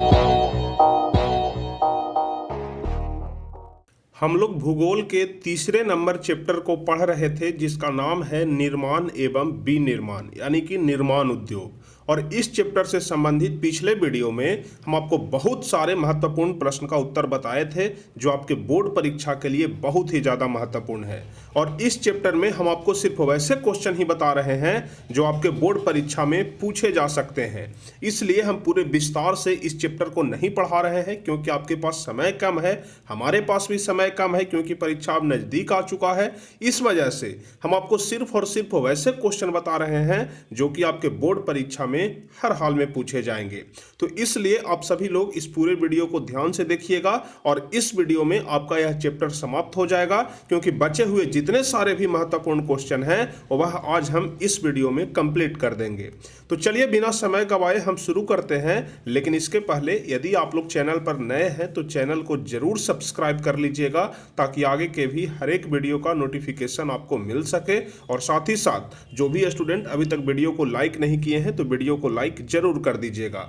हम लोग भूगोल के तीसरे नंबर चैप्टर को पढ़ रहे थे जिसका नाम है निर्माण एवं विनिर्माण यानी कि निर्माण उद्योग। और इस चैप्टर से संबंधित पिछले वीडियो में हम आपको बहुत सारे महत्वपूर्ण प्रश्न का उत्तर बताए थे जो आपके बोर्ड परीक्षा के लिए बहुत ही ज़्यादा महत्वपूर्ण है। और इस चैप्टर में हम आपको सिर्फ वैसे क्वेश्चन ही बता रहे हैं जो आपके बोर्ड परीक्षा में पूछे जा सकते हैं। इसलिए हम पूरे विस्तार से इस चैप्टर को नहीं पढ़ा रहे हैं क्योंकि आपके पास समय कम है, हमारे पास भी समय कम है क्योंकि परीक्षा अब नज़दीक आ चुका है। इस वजह से हम आपको सिर्फ और सिर्फ वैसे क्वेश्चन बता रहे हैं जो कि आपके बोर्ड परीक्षा में हर हाल में पूछे जाएंगे। तो इसलिए आप सभी लोग इस पूरे वीडियो को ध्यान से देखिएगा और इस वीडियो में आपका यह चैप्टर समाप्त हो जाएगा क्योंकि बचे हुए जितने सारे भी महत्वपूर्ण क्वेश्चन हैं वह आज हम इस वीडियो में कंप्लीट कर देंगे। तो चलिए बिना समय गवाए हम शुरू करते हैं। लेकिन इसके पहले यदि आप लोग चैनल पर नए हैं तो चैनल को जरूर सब्सक्राइब कर लीजिएगा ताकि आगे के भी हर एक वीडियो का नोटिफिकेशन आपको मिल सके। और साथ ही साथ जो भी स्टूडेंट अभी तक वीडियो को लाइक नहीं किए हैं तो वीडियो को लाइक जरूर कर दीजिएगा।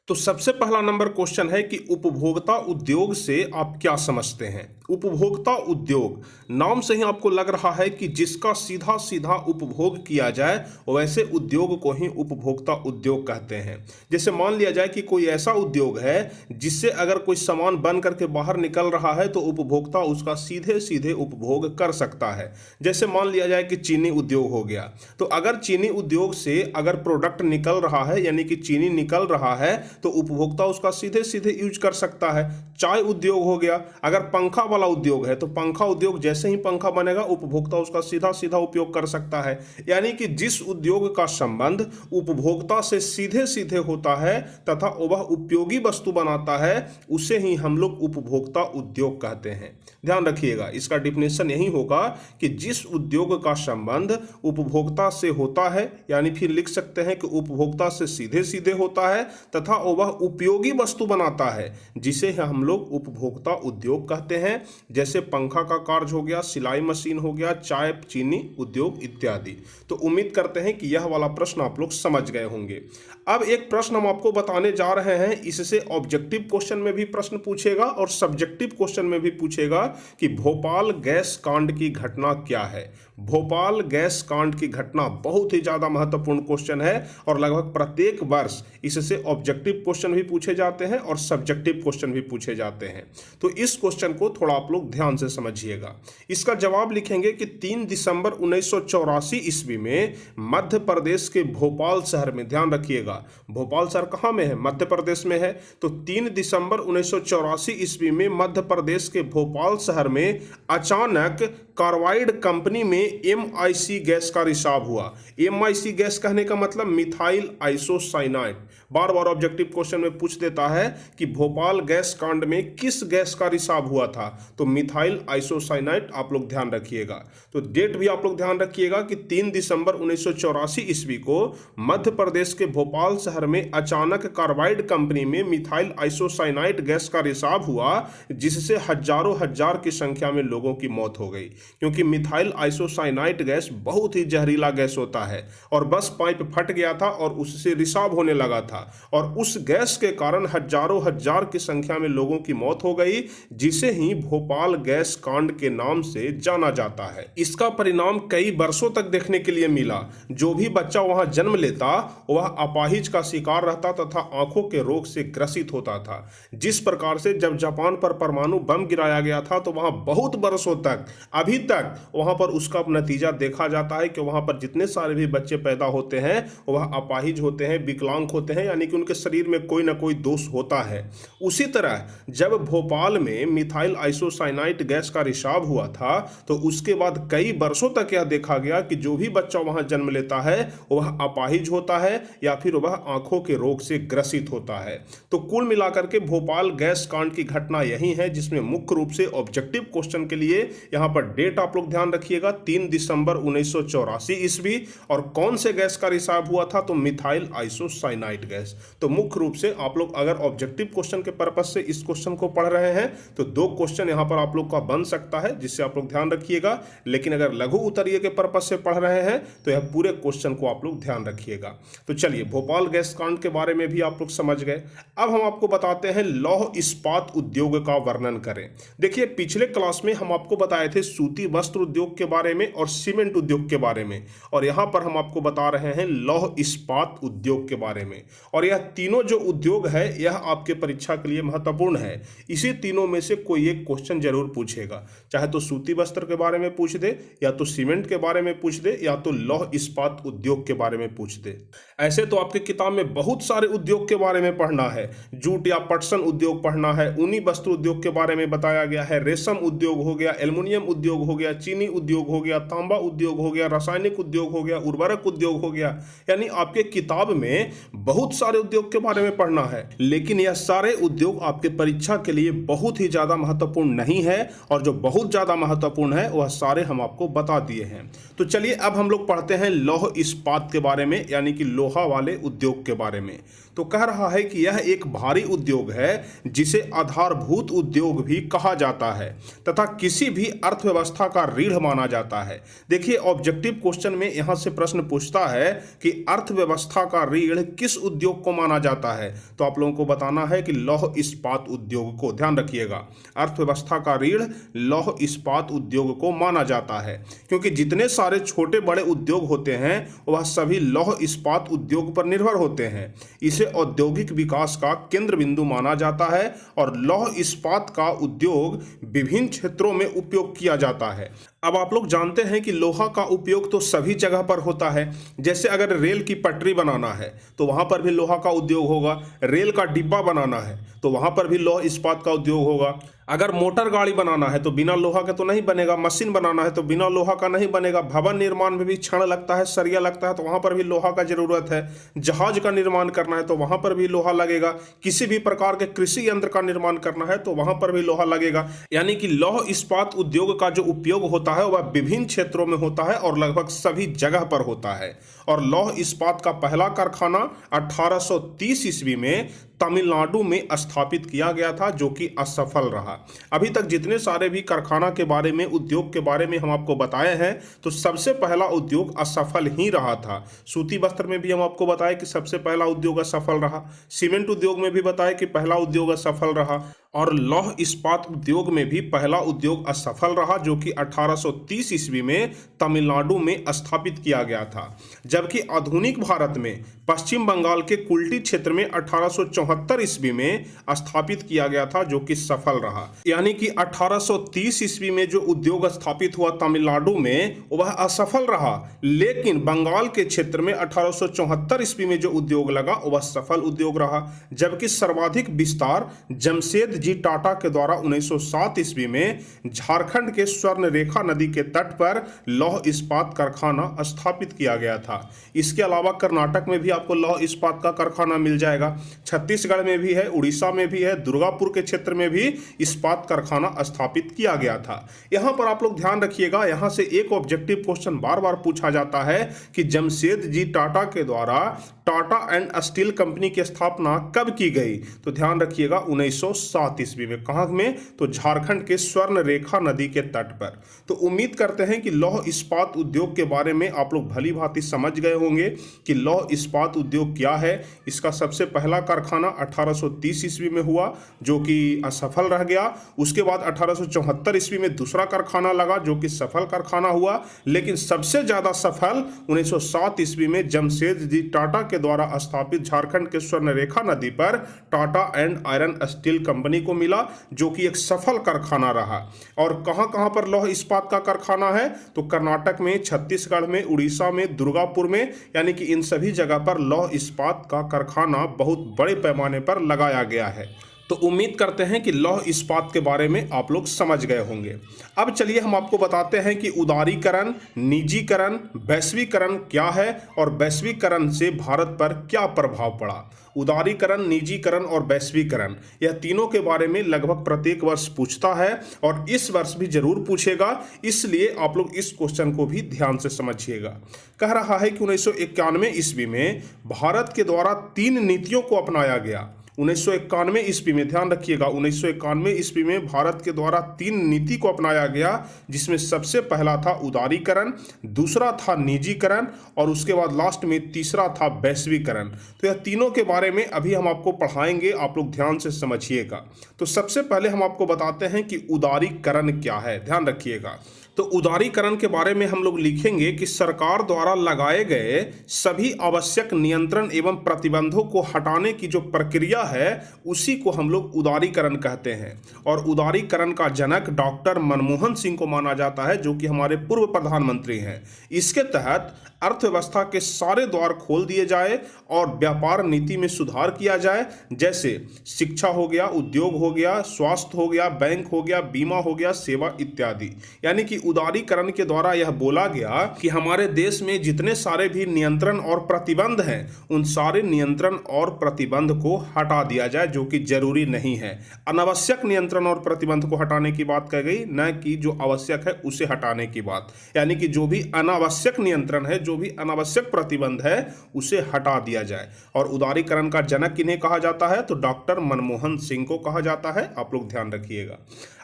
तो सबसे पहला नंबर क्वेश्चन है कि उपभोक्ता उद्योग से आप क्या समझते हैं। उपभोक्ता उद्योग नाम से ही आपको लग रहा है कि जिसका सीधा सीधा उपभोग किया जाए वैसे उद्योग को ही उपभोक्ता उद्योग कहते हैं। जैसे मान लिया जाए कि कोई ऐसा उद्योग है जिससे अगर कोई सामान बन करके बाहर निकल रहा है तो उपभोक्ता उसका सीधे सीधे उपभोग कर सकता है। जैसे मान लिया जाए कि चीनी उद्योग हो गया, तो अगर चीनी उद्योग से अगर प्रोडक्ट निकल रहा है यानी कि चीनी निकल रहा है तो उपभोक्ता उसका सीधे सीधे यूज कर सकता है। चाय उद्योग हो गया, अगर पंखा वाला उद्योग है तो पंखा उद्योग जैसे ही पंखा बनेगा उपभोक्ता उसका सीधा सीधा उपयोग कर सकता है। यानी कि जिस उद्योग का संबंध उपभोक्ता से सीधे सीधे होता है तथा वह उपयोगी वस्तु बनाता है उसे ही हम लोग उपभोक्ता उद्योग कहते हैं। ध्यान रखिएगा, इसका डिफिनेशन यही होगा कि जिस उद्योग का संबंध उपभोक्ता से होता है यानी फिर लिख सकते हैं कि उपभोक्ता से सीधे सीधे होता है तथा वह उपयोगी वस्तु बनाता है जिसे हम लोग उपभोक्ता उद्योग कहते हैं। जैसे पंखा का कार्य हो गया, सिलाई मशीन हो गया, चाय चीनी उद्योग इत्यादि। तो उम्मीद करते हैं कि यह वाला प्रश्न आप लोग समझ गए होंगे। अब एक प्रश्न हम आपको बताने जा रहे हैं, इससे ऑब्जेक्टिव क्वेश्चन में भी प्रश्न पूछेगा और सब्जेक्टिव क्वेश्चन में भी पूछेगा कि भोपाल गैस कांड की घटना क्या है। भोपाल गैस कांड की घटना बहुत ही ज्यादा महत्वपूर्ण क्वेश्चन है और लगभग प्रत्येक वर्ष इससे ऑब्जेक्टिव क्वेश्चन भी पूछे जाते हैं और सब्जेक्टिव क्वेश्चन भी पूछे जाते हैं। तो इस क्वेश्चन को थोड़ा आप लोग ध्यान से समझिएगा। इसका जवाब लिखेंगे कि 3 दिसंबर 1984 ईस्वी में मध्य प्रदेश के भोपाल शहर में, ध्यान रखिएगा भोपाल शहर कहाँ में है, मध्य प्रदेश में है। तो 3 दिसंबर 1984 ईस्वी में मध्य प्रदेश के भोपाल शहर में अचानक कार्बाइड कंपनी में MIC गैस का रिसाव हुआ। MIC गैस कहने का मतलब मिथाइल आइसोसाइनाइड। बार बार ऑब्जेक्टिव क्वेश्चन में पूछ देता है कि भोपाल गैस कांड में किस गैस का रिसाव हुआ था, तो मिथाइल आइसोसाइनाइड आप लोग ध्यान रखिएगा। तो डेट भी आप लोग ध्यान रखिएगा कि 3 दिसंबर 1984 ईस्वी को मध्य प्रदेश के भोपाल शहर में अचानक कार्बाइड कंपनी में मिथाइल आइसोसाइनाइड गैस का रिसाव हुआ जिससे हजारों हजार की संख्या में लोगों की मौत हो गई। क्योंकि मिथाइल आइसोसाइनाइड गैस बहुत ही जहरीला गैस होता है और बस पाइप फट गया था और उससे रिसाव होने लगा था और उस गैस के कारण हजारों हजार की संख्या में लोगों की मौत हो गई जिसे ही भोपाल गैस कांड के नाम से जाना जाता है। इसका परिणाम कई वर्षों तक देखने के लिए मिला। जो भी बच्चा वहां जन्म लेता वह अपाहिज का शिकार रहता तथा आंखों के रोग से ग्रसित होता था। जिस प्रकार से जब जापान पर परमाणु बम गिराया गया था तो वहां बहुत वर्षों तक अभी तक वहां पर उसका नतीजा देखा जाता है कि वहां पर जितने सारे भी बच्चे पैदा होते हैं वह अपाहिज होते हैं, विकलांग होते हैं, यानी कि उनके शरीर में कोई ना कोई दोष होता है। उसी तरह जब भोपाल में मिथाइल आइसोसाइनाइड गैस का रिसाव हुआ था तो उसके बाद कई वर्षों तक यह देखा गया कि जो भी बच्चा वहां जन्म लेता है वह अपाहिज होता है या फिर वह आंखों के रोग से ग्रसित होता है। तो कुल मिलाकर के भोपाल गैस कांड की घटना यही है जिसमें मुख्य रूप से ऑब्जेक्टिव क्वेश्चन के लिए यहां पर डेट डेट आप लोग ध्यान रखिएगा 3 दिसंबर 1984 ईस्वी। और कौन से गैस का रिसाव हुआ था, तो मिथाइल आइसोसाइनाइड गैस। तो मुख्य रूप से आप लोग अगर ऑब्जेक्टिव क्वेश्चन के पर्पज से इस क्वेश्चन को पढ़ रहे हैं तो 2 क्वेश्चन यहाँ पर आप लोग का बन सकता है, जिससे आप लोग ध्यान रखिएगा। लेकिन अगर लघु उत्तरीय के पर्पज से पढ़ रहे हैं तो यह पूरे क्वेश्चन को आप लोग ध्यान रखिएगा। तो चलिए, भोपाल गैस कांड के बारे में भी आप लोग समझ गए। अब हम आपको बताते हैं लौह इस्पात उद्योग का वर्णन करें। देखिए, पिछले क्लास में हम आपको बताए थे सूती वस्त्र उद्योग के बारे में और सीमेंट उद्योग के बारे में, और यहां पर हम आपको बता रहे हैं लौह इस्पात उद्योग के बारे में। और यह तीनों जो उद्योग है यह आपके परीक्षा के लिए महत्वपूर्ण है। इसी तीनों में से कोई एक क्वेश्चन जरूर पूछेगा, चाहे तो सूती वस्त्र के बारे में पूछ दे, या तो सीमेंट के बारे में पूछ दे, या तो लौह इस्पात उद्योग के बारे में पूछ दे। ऐसे तो आपके किताब में बहुत सारे उद्योग के बारे में पढ़ना है। जूट या पटसन उद्योग पढ़ना है, ऊनी वस्त्र उद्योग के बारे में बताया गया है, रेशम उद्योग हो गया, एल्युमिनियम उद्योग हो गया, चीनी उद्योग हो गया, तांबा उद्योग हो गया, रासायनिक उद्योग हो गया, उर्वरक उद्योग हो गया। यानी आपके किताब में बहुत सारे उद्योग के बारे में पढ़ना है, लेकिन यह सारे उद्योग आपके परीक्षा के लिए बहुत ही ज्यादा महत्वपूर्ण नहीं है, और जो बहुत ज्यादा महत्वपूर्ण है वह सारे हम आपको बता दिए हैं। तो चलिए अब हम लोग पढ़ते हैं लौह इस्पात के बारे में, यानी कि लोहा वाले उद्योग के बारे में। तो कह रहा है कि यह एक भारी उद्योग है जिसे आधारभूत उद्योग भी कहा जाता है तथा किसी भी अर्थव्यवस्था का रीढ़ माना जाता है। देखिए, ऑब्जेक्टिव क्वेश्चन में यहां से प्रश्न पूछता है कि अर्थव्यवस्था का रीढ़ किस उद्योग को माना जाता है, तो आप लोगों को बताना है कि लौह इस्पात उद्योग को। ध्यान रखिएगा, अर्थव्यवस्था का रीढ़ लौह इस्पात उद्योग को माना जाता है, क्योंकि जितने सारे छोटे बड़े उद्योग होते हैं वह सभी लौह इस्पात उद्योग पर निर्भर होते हैं। इसे औद्योगिक विकास का केंद्र बिंदु माना जाता है, और लौह इस्पात का उद्योग विभिन्न क्षेत्रों में उपयोग किया जाता है। अब आप लोग जानते हैं कि लोहा का उपयोग तो सभी जगह पर होता है। जैसे अगर रेल की पटरी बनाना है तो वहां पर भी लोहा का उद्योग होगा, रेल का डिब्बा बनाना है तो वहां पर भी लौह इस्पात का उद्योग होगा। अगर मोटर गाड़ी बनाना है तो बिना लोहा के तो नहीं बनेगा, मशीन बनाना है तो बिना लोहा का नहीं बनेगा, भवन निर्माण में भी छड़ लगता है, सरिया लगता है, तो वहां पर भी लोहा का जरूरत है। जहाज का निर्माण करना है तो वहां पर भी लोहा लगेगा, किसी भी प्रकार के कृषि यंत्र का निर्माण करना है तो वहां पर भी लोहा लगेगा। यानी कि लौह इस्पात उद्योग का जो उपयोग होता है वह विभिन्न क्षेत्रों में होता है और लगभग सभी जगह पर होता है। और लौह इस्पात का पहला कारखाना 1830 ईस्वी में तमिलनाडु में स्थापित किया गया था, जो कि असफल रहा। अभी तक जितने सारे भी कारखाना के बारे में, उद्योग के बारे में हम आपको बताए हैं, तो सबसे पहला उद्योग असफल ही रहा था। सूती वस्त्र में भी हम आपको बताए कि सबसे पहला उद्योग असफल रहा, सीमेंट उद्योग में भी बताए कि पहला उद्योग असफल रहा, और लौह इस्पात उद्योग में भी पहला उद्योग असफल रहा, जो कि 1830 ईस्वी में तमिलनाडु में स्थापित किया गया था। जबकि आधुनिक भारत में पश्चिम बंगाल के कुल्टी क्षेत्र में 1874 ईस्वी में स्थापित किया गया था, जो कि सफल रहा। यानी कि 1830 ईस्वी में जो उद्योग स्थापित हुआ तमिलनाडु में वह असफल रहा, लेकिन बंगाल के क्षेत्र में 1874 ईस्वी में जो उद्योग लगा वह सफल उद्योग रहा। जबकि सर्वाधिक विस्तार जमशेद जी टाटा के द्वारा 1907 ईस्वी में झारखंड के स्वर्ण रेखा नदी के तट पर लौह इस्पात कारखाना स्थापित किया गया था। इसके अलावा कर्नाटक में भी आपको लौह इस्पात का कारखाना मिल जाएगा, छत्तीसगढ़ में भी है, उड़ीसा में भी है, दुर्गापुर के क्षेत्र में भी इस्पात कारखाना स्थापित किया गया था। यहां पर आप लोग ध्यान रखिएगा, यहां से एक ऑब्जेक्टिव क्वेश्चन बार बार पूछा जाता है कि जमशेद जी टाटा के द्वारा टाटा एंड स्टील कंपनी की स्थापना कब की गई, तो ध्यान रखिएगा 1907 ईस्वी में। कहां में, तो झारखंड के स्वर्ण रेखा नदी के तट पर। तो उम्मीद करते हैं कि लौह इस्पात उद्योग के बारे में आप लोग भली भांति समझ गए होंगे कि लौह इस्पात उद्योग क्या है। इसका सबसे पहला कारखाना 1830 ईस्वी में हुआ, जो कि असफल रह गया। उसके बाद 1874 ईस्वी में दूसरा कारखाना लगा, जो कि सफल कारखाना हुआ, लेकिन सबसे ज्यादा सफल 1907 ईस्वी में जमशेद जी टाटा के द्वारा स्थापित झारखंड के स्वर्ण रेखा नदी पर Tata and iron steel company को मिला, जो कि एक सफल कारखाना रहा। और कहां पर लौह इस्पात का कारखाना है, तो कर्नाटक में, छत्तीसगढ़ में, उड़ीसा में, दुर्गापुर में, यानी कि इन सभी जगह पर लौह इस्पात का कारखाना बहुत बड़े पैमाने पर लगाया गया है। तो उम्मीद करते हैं कि लौह इस्पात के बारे में आप लोग समझ गए होंगे। अब चलिए हम आपको बताते हैं कि उदारीकरण, निजीकरण, वैश्वीकरण क्या है और वैश्वीकरण से भारत पर क्या प्रभाव पड़ा। उदारीकरण, निजीकरण और वैश्वीकरण, यह तीनों के बारे में लगभग प्रत्येक वर्ष पूछता है और इस वर्ष भी जरूर पूछेगा, इसलिए आप लोग इस क्वेश्चन को भी ध्यान से समझिएगा। कह रहा है कि 1991 ईस्वी में भारत के द्वारा 3 नीतियों को अपनाया गया। 1991 ईस्वी में, ध्यान रखिएगा, 1991 ईस्वी में भारत के द्वारा 3 नीति को अपनाया गया, जिसमें सबसे पहला था उदारीकरण, दूसरा था निजीकरण और उसके बाद लास्ट में तीसरा था वैश्वीकरण। तो यह तीनों के बारे में अभी हम आपको पढ़ाएंगे, आप लोग ध्यान से समझिएगा। तो सबसे पहले हम आपको बताते हैं कि उदारीकरण क्या है, ध्यान रखिएगा। तो उदारीकरण के बारे में हम लोग लिखेंगे कि सरकार द्वारा लगाए गए सभी आवश्यक नियंत्रण एवं प्रतिबंधों को हटाने की जो प्रक्रिया है उसी को हम लोग उदारीकरण कहते हैं। और उदारीकरण का जनक डॉक्टर मनमोहन सिंह को माना जाता है, जो कि हमारे पूर्व प्रधानमंत्री हैं। इसके तहत अर्थव्यवस्था के सारे द्वार खोल दिए जाए और व्यापार नीति में सुधार किया जाए, जैसे शिक्षा हो गया, उद्योग हो गया, स्वास्थ्य हो गया, बैंक हो गया, बीमा हो गया, सेवा इत्यादि। यानी कि उदारीकरण के द्वारा यह बोला गया कि हमारे देश में जितने सारे भी नियंत्रण और प्रतिबंध हैं उन सारे नियंत्रण और प्रतिबंध को हटा दिया जाए, जो कि जरूरी नहीं है। अनावश्यक नियंत्रण और प्रतिबंध को हटाने की बात कही गई, न कि जो आवश्यक है उसे हटाने की बात। यानी कि जो भी अनावश्यक नियंत्रण है, जो भी अनावश्यक प्रतिबंध है, उसे हटा दिया जाए। और उदारीकरण का जनक किन्हें कहा जाता है? तो डॉक्टर मनमोहन सिंह को कहा जाता है, आप लोग ध्यान रखिएगा।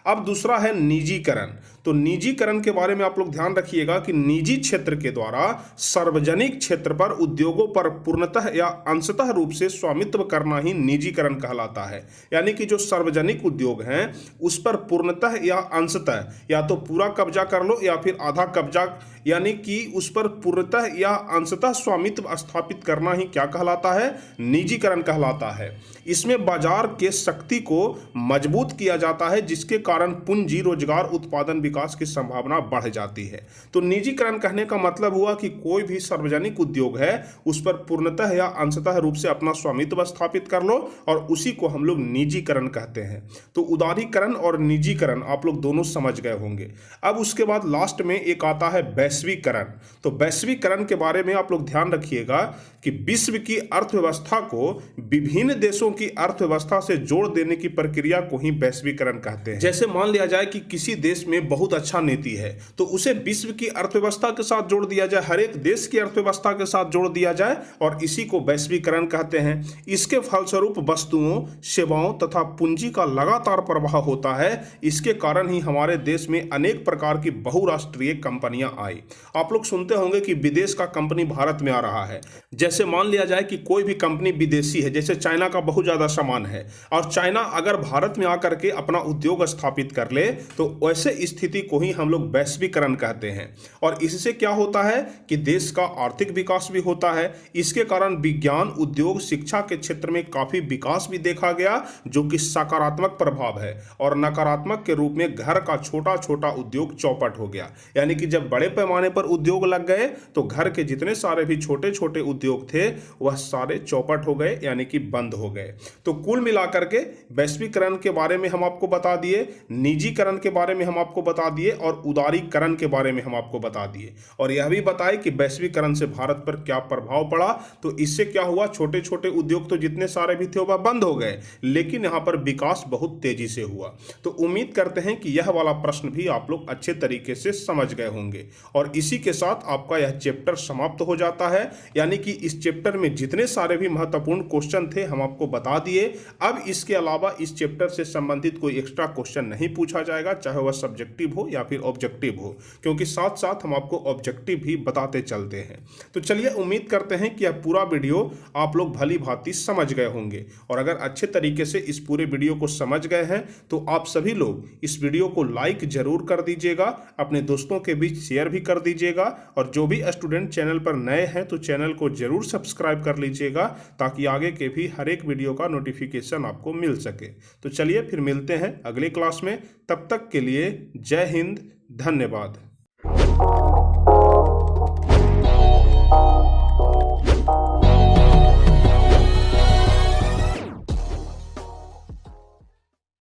अब दूसरा है निजीकरण। तो निजीकरण के बारे में आप लोग ध्यान रखिएगा कि निजी क्षेत्र के द्वारा सार्वजनिक क्षेत्र पर उद्योगों पर पूर्णतः या अंशतः रूप से स्वामित्व करना ही निजीकरण कहलाता है। यानी कि जो सार्वजनिक उद्योग हैं उस पर पूर्णतः या अंशतः, या तो पूरा कब्जा कर लो या फिर आधा कब्जा, यानी कि उस पर पूर्णतः या अंशतः स्वामित्व स्थापित करना ही क्या कहलाता है? निजीकरण कहलाता है। इसमें बाजार के शक्ति को मजबूत किया जाता है, जिसके कारण पूंजी, रोजगार, उत्पादन, विकास की संभावना बढ़ जाती है। तो निजीकरण कहने का मतलब हुआ कि कोई भी सार्वजनिक उद्योग है उस पर पूर्णतः या अंशतः रूप से अपना स्वामित्व स्थापित कर लो और उसी को हम लोग निजीकरण कहते हैं। तो उदारीकरण और निजीकरण आप लोग दोनों समझ गए होंगे। अब उसके बाद लास्ट में एक आता है वैश्वीकरण। तो वैश्वीकरण के बारे में आप लोग ध्यान रखिएगा कि विश्व की अर्थव्यवस्था को विभिन्न देशों की अर्थव्यवस्था से जोड़ देने की प्रक्रिया को ही वैश्वीकरण कहते हैं। जैसे मान लिया जाए कि किसी देश में बहुत अच्छा नीति है तो उसे विश्व की अर्थव्यवस्था के साथ जोड़ दिया जाए, हर एक देश की अर्थव्यवस्था के साथ जोड़ दिया जाए और इसी को वैश्वीकरण कहते हैं। इसके फलस्वरूप वस्तुओं, सेवाओं तथा पूंजी का लगातार प्रवाह होता है। इसके कारण ही हमारे देश में अनेक प्रकार की बहुराष्ट्रीय कंपनियां आई। आप लोग सुनते होंगे कि विदेश का कंपनी भारत में आ रहा है। जैसे मान लिया जाए कि कोई भी कंपनी विदेशी है, जैसे चाइना का बहुत ज्यादा सामान है और चाइना अगर भारत में आकर के अपना उद्योग स्थापित कर ले तो वैसे स्थिति को ही हम लोग वैश्वीकरण कहते हैं। और इससे क्या होता है कि देश का आर्थिक विकास भी होता है। इसके कारण विज्ञान, उद्योग, शिक्षा के क्षेत्र में काफी विकास भी देखा गया, जो कि सकारात्मक प्रभाव है। और नकारात्मक के रूप में घर का छोटा छोटा उद्योग चौपट हो गया। यानी कि जब बड़े पैमाने पर उद्योग लग गए तो घर के जितने सारे भी छोटे छोटे उद्योग थे वह सारे चौपट हो गए, यानी कि बंद हो गए। तो कुल मिलाकर के वैश्वीकरण के बारे में हम आपको बता दिए, निजीकरण के बारे में हम आपको बता दिए और उदारीकरण के बारे में हम आपको बता दिए। और यह भी बताए कि वैश्वीकरण से भारत पर क्या प्रभाव पड़ा। तो इससे क्या हुआ, छोटे छोटे उद्योग तो जितने सारे भी थे वह बंद हो गए, लेकिन यहाँ पर विकास बहुत तेजी से हुआ। तो उम्मीद करते हैं कि यह वाला प्रश्न भी आप लोग अच्छे तरीके से समझ गए होंगे। और इसी के साथ आपका यह चैप्टर समाप्त हो जाता है। यानी कि इस चैप्टर में जितने सारे भी महत्वपूर्ण क्वेश्चन थे हम आपको बता दिए। अब इसके अलावा इस चैप्टर से संबंधित कोई एक्स्ट्रा क्वेश्चन नहीं पूछा जाएगा, चाहे वह सब्जेक्टिव हो या फिर ऑब्जेक्टिव हो, क्योंकि साथ साथ हम आपको ऑब्जेक्टिव भी बताते चलते हैं। तो चलिए, उम्मीद करते हैं कि यह पूरा वीडियो आप लोग भली भांति समझ गए होंगे। और अगर अच्छे तरीके से इस पूरे वीडियो को समझ गए हैं तो आप सभी लोग इस वीडियो को लाइक जरूर कर दीजिएगा, अपने दोस्तों के बीच शेयर भी कर दीजिएगा। और जो भी स्टूडेंट चैनल पर नए हैं तो चैनल को जरूर सब्सक्राइब कर लीजिएगा, ताकि आगे के भी हर एक वीडियो का नोटिफिकेशन आपको मिल सके। तो चलिए फिर मिलते हैं अगली क्लास में। तब तक के लिए जय हिंद, धन्यवाद।